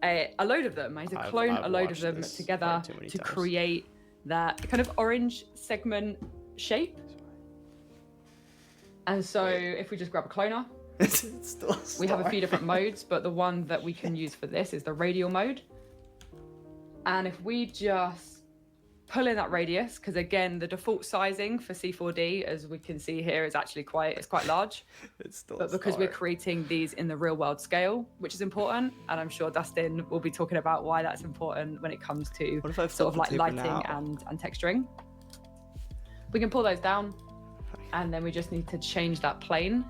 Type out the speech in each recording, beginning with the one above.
a load of them. I need to clone a load of them together to create that kind of orange segment shape. And so if we just grab a cloner, we have a few different modes, but the one that we can use for this is the radial mode. And if we just pull in that radius, because again, the default sizing for C4D, as we can see here, is actually quite large. But because we're creating these in the real world scale, which is important, and I'm sure Dustin will be talking about why that's important when it comes to sort of like lighting and texturing. We can pull those down, and then we just need to change that plane.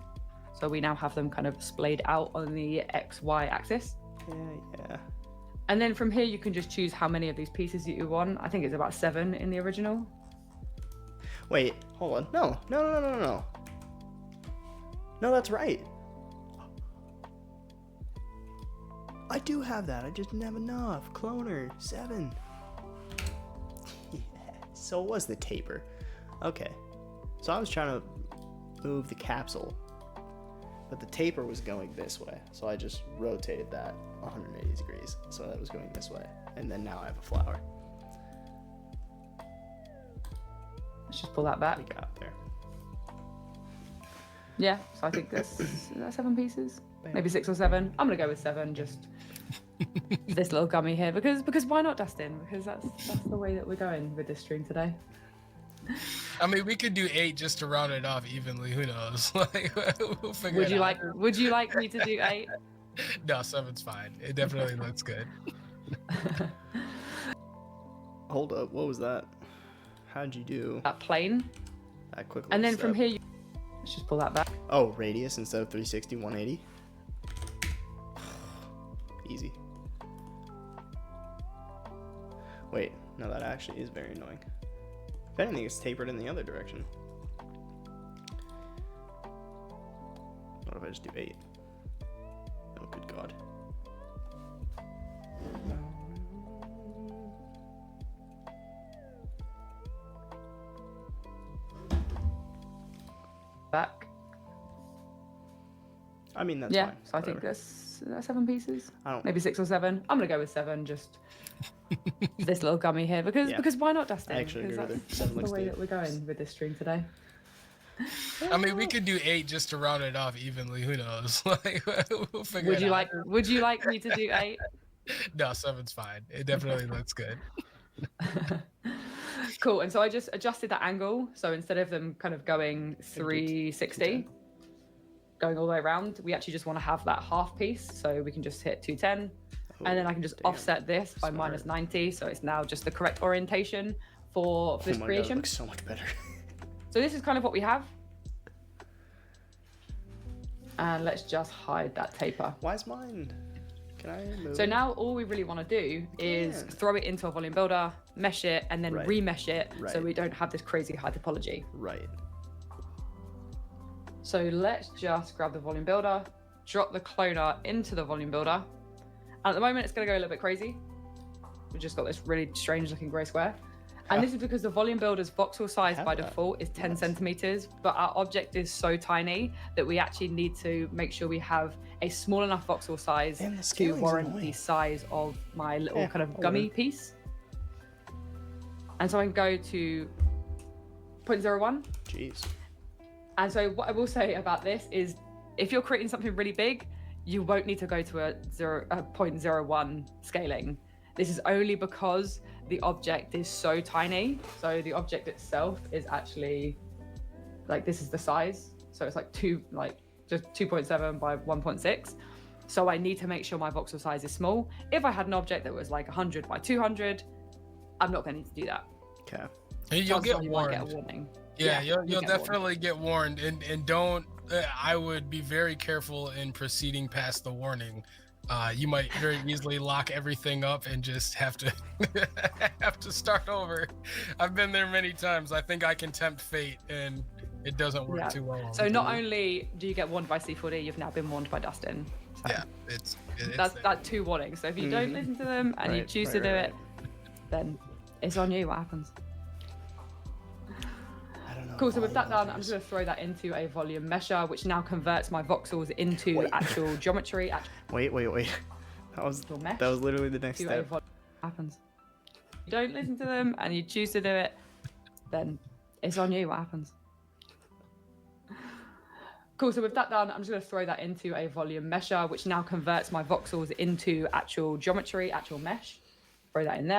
So we now have them kind of splayed out on the XY axis. Yeah. And then from here, you can just choose how many of these pieces that you want. I think it's about 7 in the original. Wait, hold on. No. No, that's right. I do have that. I just didn't have enough. Cloner, 7. Yeah, so it was the taper. Okay. So I was trying to move the capsule, but the taper was going this way. So I just rotated that 180 degrees. So that was going this way. And then now I have a flower. Let's just pull that back. We got there. Yeah, so I think that's 7 pieces. Bam. Maybe 6 or 7. I'm gonna go with 7, just this little gummy here, because why not, Dustin? Because that's the way that we're going with this stream today. I mean, we could do 8 just to round it off evenly. Who knows? Like, we'll figure it out. Would you like me to do 8? No, 7's fine. It definitely looks good. Hold up, what was that? How'd you do that plane? That quick. And then from here, let's just pull that back. Oh, radius instead of 360, 180. Easy. Wait, no, that actually is very annoying. If anything, it's tapered in the other direction. What if I just do 8? Oh, good God. Back. I mean, that's fine. So I think that's 7 pieces. I don't. Maybe 6 or 7. I'm gonna go with 7. Just this little gummy here, because why not, Dustin? I actually agree with it. That's the way that we're going with this stream today. I mean, we could do 8 just to round it off evenly. Who knows? Like, we'll figure it out. Would you like me to do 8? No, 7's fine. It definitely looks good. Cool. And so I just adjusted that angle. So instead of them kind of going 360, going all the way around, we actually just want to have that half piece. So we can just hit 210. And then I can just offset this by minus 90. So it's now just the correct orientation for this creation. God, it looks so much better. So this is kind of what we have. And let's just hide that taper. Why's mine? Can I move? So now all we really want to do is throw it into a volume builder, mesh it, and then remesh it so we don't have this crazy high topology. Right. So let's just grab the volume builder, drop the cloner into the volume builder. And at the moment, it's going to go a little bit crazy. We've just got this really strange looking gray square. And this is because the volume builder's voxel size by default is 10 centimeters, but our object is so tiny that we actually need to make sure we have a small enough voxel size to warrant the size of my little kind of gummy piece. And so I can go to 0.01. Jeez. And so what I will say about this is if you're creating something really big, you won't need to go to a 0.01 scaling. This is only because the object is so tiny. So the object itself is actually like, this is the size. So it's like just 2.7 by 1.6. So I need to make sure my voxel size is small. If I had an object that was like 100 by 200, I'm not going to need to do that. Okay. You'll get warned. You might get a warning. Yeah, you'll definitely get warned, and don't. I would be very careful in proceeding past the warning. You might very easily lock everything up and just have to have to start over. I've been there many times. I think I can tempt fate, and it doesn't work too well. So not only do you get warned by C4D, you've now been warned by Dustin. So yeah, that's 2 warnings. So if you don't listen to them and you choose to do it, then it's on you what happens. Cool, so with that done, I'm just going to throw that into a volume mesher, which now converts my voxels into actual geometry. Wait. your mesh that was literally the next to a step. volume. Happens. You don't listen to them and you choose to do it, then it's on you what happens. Cool, so with that done, I'm just going to throw that into a volume mesher, which now converts my voxels into actual geometry, actual mesh. Throw that in there.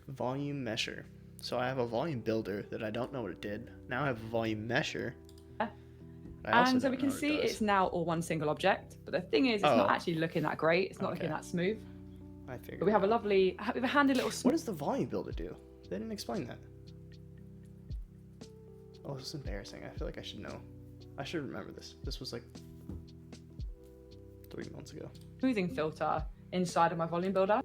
Volume mesher. So I have a volume builder that I don't know what it did. Now I have a volume mesher. And so we can see it's now all one single object. But the thing is, it's not Oh. actually looking that great. It's not Okay. looking that smooth. I figured. But we have a lovely, we have a handy little. What does the volume builder do? They didn't explain that. Oh, this is embarrassing. I feel like I should know. I should remember this. This was like 3 months ago. Smoothing filter inside of my volume builder.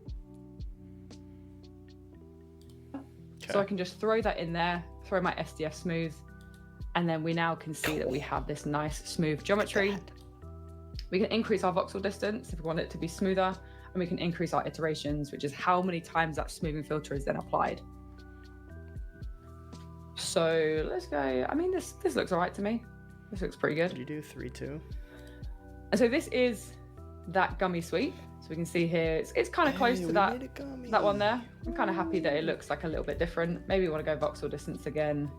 So I can just throw that in there, throw my SDF smooth, and then we now can see that we have this nice smooth geometry. We can increase our voxel distance if we want it to be smoother, and we can increase our iterations, which is how many times that smoothing filter is then applied. So let's go. I mean, this looks all right to me. This looks pretty good. Did you do 3-2? And so this is that gummy sweep. So we can see here, it's kind of close to that one there. I'm kind of happy that it looks like a little bit different. Maybe we want to go voxel distance again,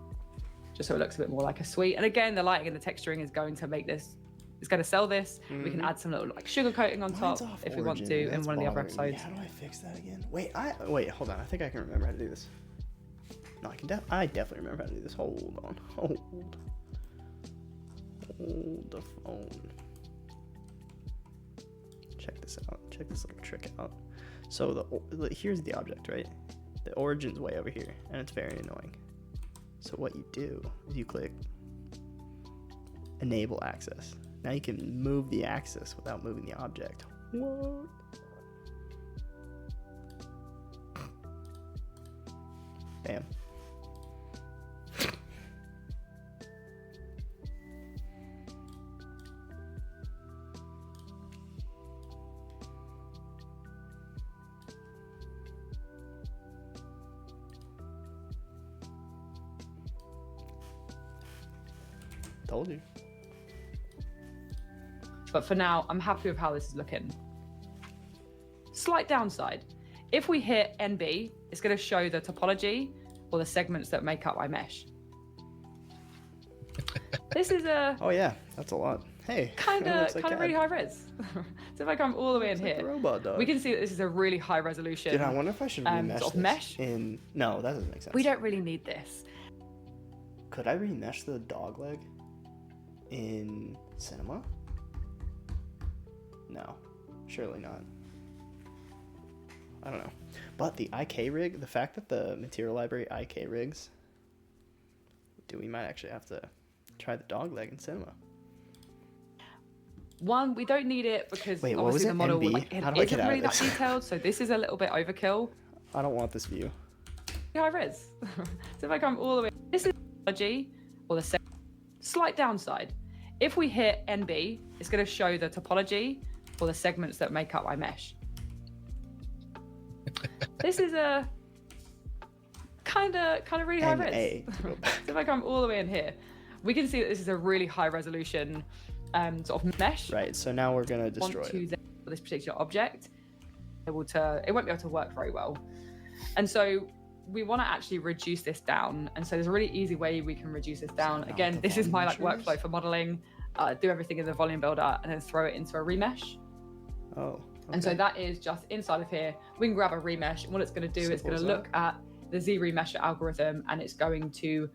just so it looks a bit more like a sweet. And again, the lighting and the texturing is going to make this, it's going to sell this. We can add some little like sugar coating on top if we want to in one of the other episodes. How do I fix that again? Wait, hold on. I think I can remember how to do this. No, I definitely remember how to do this. Hold on. Hold the phone. Check this out. Check this little trick out. So here's the object, right? The origin's way over here, and it's very annoying. So what you do is you click enable access. Now you can move the axis without moving the object. What? Bam. Told you. But for now, I'm happy with how this is looking. Slight downside. If we hit NB, it's going to show the topology or the segments that make up my mesh. This is a Oh yeah, that's a lot. Hey, kind of really high res. So if I come all the way in Like here, robot dog. we can see that this is a really high resolution. Dude, I wonder if I should remesh sort of this mesh. in. No, that doesn't make sense. We don't really need this. Could I remesh the dog leg in Cinema? No, surely not. I don't know. But the IK rig, the fact that the material library IK rigs, dude, we might actually have to try the dog leg in Cinema. One, we don't need it because Wait, what was obviously it? the model NB? How do I get isn't out of really that this? detailed, so this is a little bit overkill. I don't want this view. High res. So if I come all the way, this is topology or the slight downside. If we hit NB, it's going to show the topology or the segments that make up my mesh. This is a kind of really high res. NA. So if I come all the way in here, we can see that this is a really high resolution sort of mesh. Right, so now we're gonna destroy Want to it. then, for this particular object, it won't be able to work very well. And so we want to actually reduce this down. And so there's a really easy way we can reduce this down. not Again, the this is my like volume workflow for modeling. Do everything in the volume builder and then throw it into a remesh. Oh. Okay. And so that is just inside of here. We can grab a remesh, and what it's going to do is Simple going as to that. look at the Z remesher algorithm, and it's going to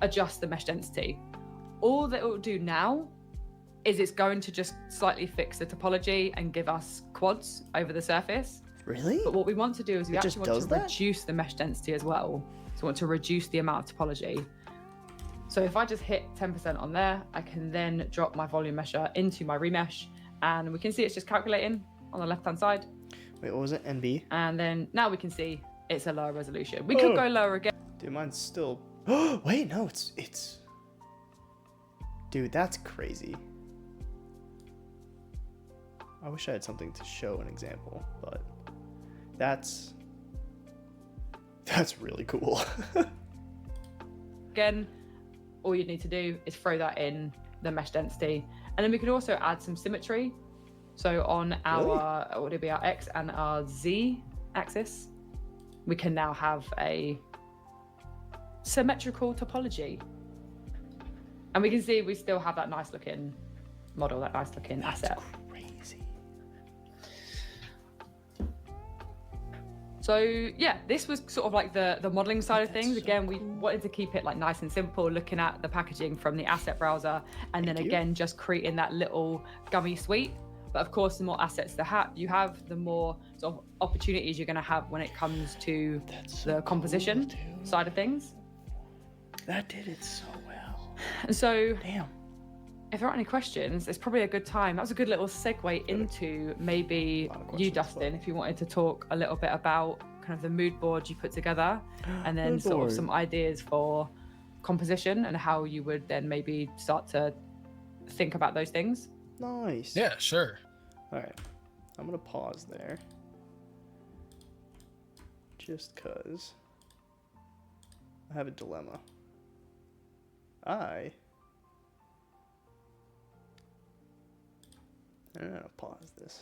adjust the mesh density. All that it will do now is it's going to just slightly fix the topology and give us quads over the surface. Really? But what we want to do is we It just actually want does to that? reduce the mesh density as well. So we want to reduce the amount of topology. So if I just hit 10% on there, I can then drop my volume mesher into my remesh, and we can see it's just calculating on the left-hand side. Wait, what was it? NB? And then now we can see it's a lower resolution. We could go lower again. Dude, mine's still. Wait, no, it's. Dude, that's crazy. I wish I had something to show an example, but that's really cool. Again, all you need to do is throw that in the mesh density, And then we can also add some symmetry. So on our, what would it be, our X and our Z axis, we can now have a symmetrical topology. And we can see we still have that nice looking model, that nice looking asset. Crazy. So yeah, this was sort of like the modeling side of things. Again, we wanted to keep it like nice and simple, looking at the packaging from the asset browser, and then again, just creating that little gummy sweep. But of course, the more assets you have, the more sort of opportunities you're going to have when it comes to the composition side of things. That did it so well. And so, damn. If there aren't any questions, it's probably a good time. That was a good little segue into maybe you, Dustin, if you wanted to talk a little bit about kind of the mood board you put together, and then sort of some ideas for composition and how you would then maybe start to think about those things. Nice. Yeah, sure. All right. I'm going to pause there. Just because I have a dilemma. I don't know how to pause this.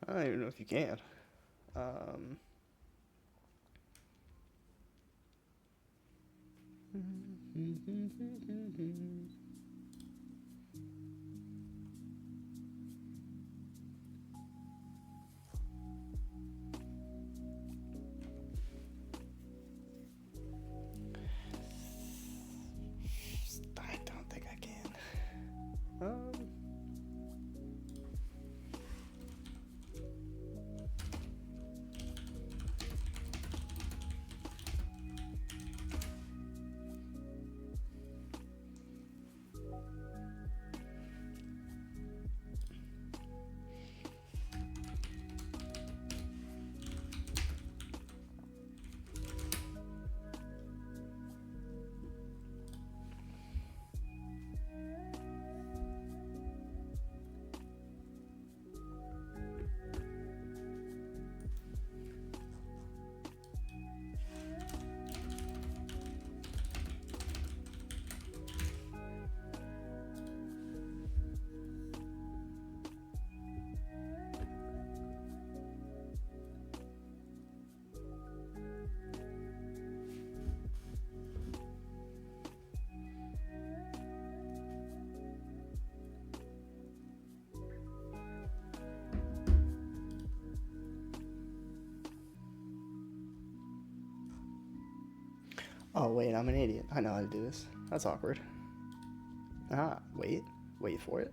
I don't even know if you can. I don't think I can. Oh, wait, I'm an idiot. I know how to do this. That's awkward. Wait for it.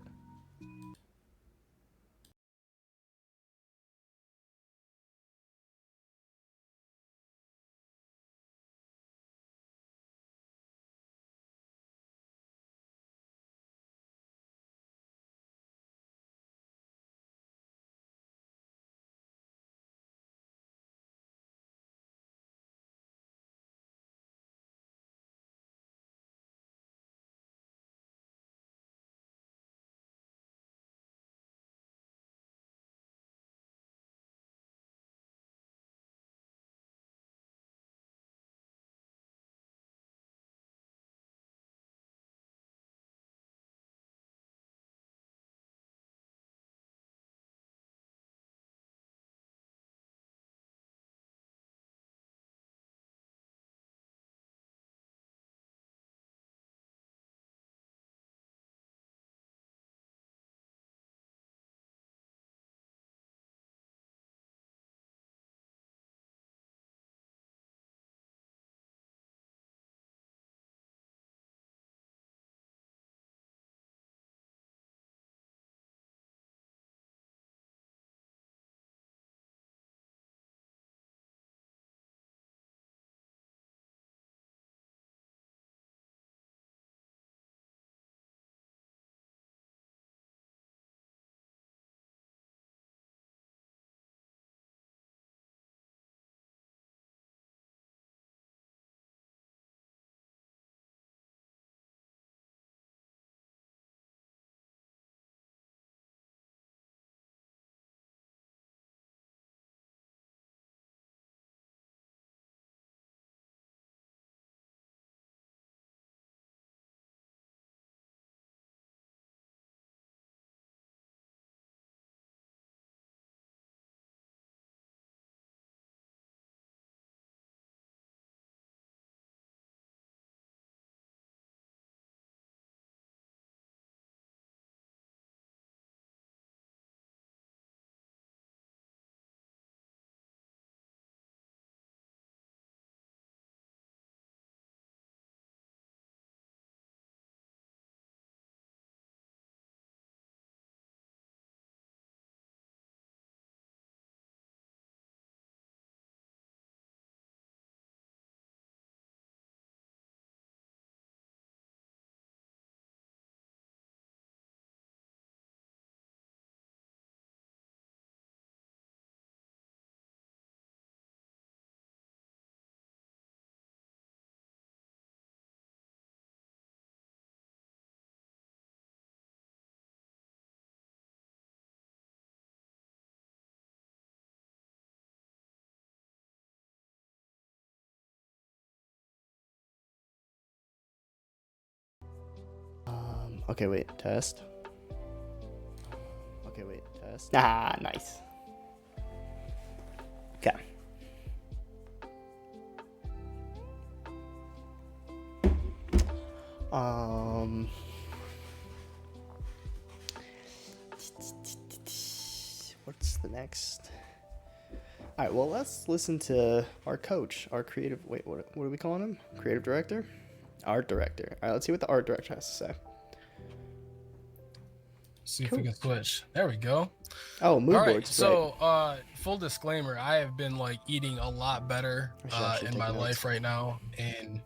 Okay, wait, test. Okay, wait, test. Ah, nice. Okay. What's the next? All right, well, let's listen to our coach, our creative, wait, what are we calling him? Creative director? Art director. All right, let's see what the art director has to say. See if we can switch. There we go. Oh, mood All right. boards. So, full disclaimer: I have been like eating a lot better in my life right now, and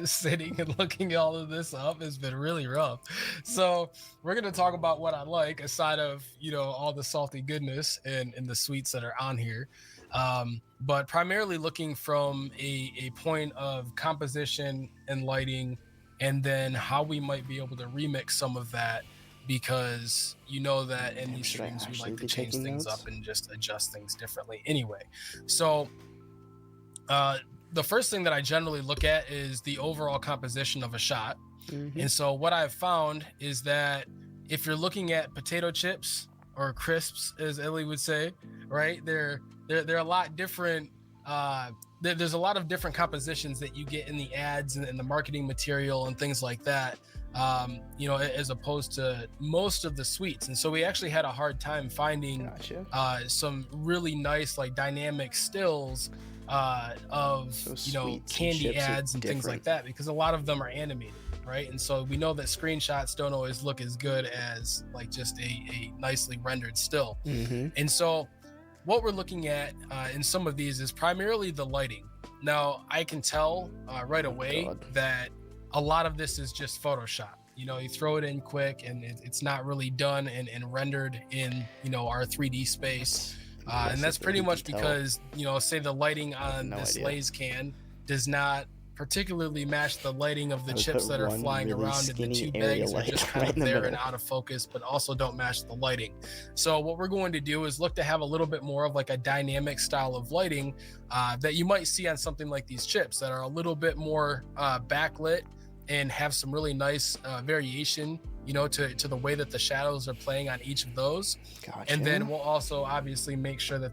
sitting and looking all of this up has been really rough. So, we're gonna talk about what I like, aside of all the salty goodness and the sweets that are on here, but primarily looking from a point of composition and lighting, and then how we might be able to remix some of that. Because that in these streams we like to change things up and just adjust things differently anyway. So the first thing that I generally look at is the overall composition of a shot. And so what I've found is that if you're looking at potato chips or crisps, as Ellie would say, right, they're a lot different. There's a lot of different compositions that you get in the ads and the marketing material and things like that. As opposed to most of the sweets. And so we actually had a hard time finding some really nice like dynamic stills of candy ads and things like that, because a lot of them are animated, right? And so we know that screenshots don't always look as good as like just a nicely rendered still. And so what we're looking at in some of these is primarily the lighting. Now I can tell right away that a lot of this is just Photoshop. You throw it in quick and it's not really done and rendered in, our 3D space. And that's pretty much because, say the lighting on this Lay's can does not particularly match the lighting of the chips that are flying around in the two bags are just kind of there and out of focus, but also don't match the lighting. So what we're going to do is look to have a little bit more of like a dynamic style of lighting that you might see on something like these chips that are a little bit more backlit and have some really nice variation, to the way that the shadows are playing on each of those. And then we'll also obviously make sure that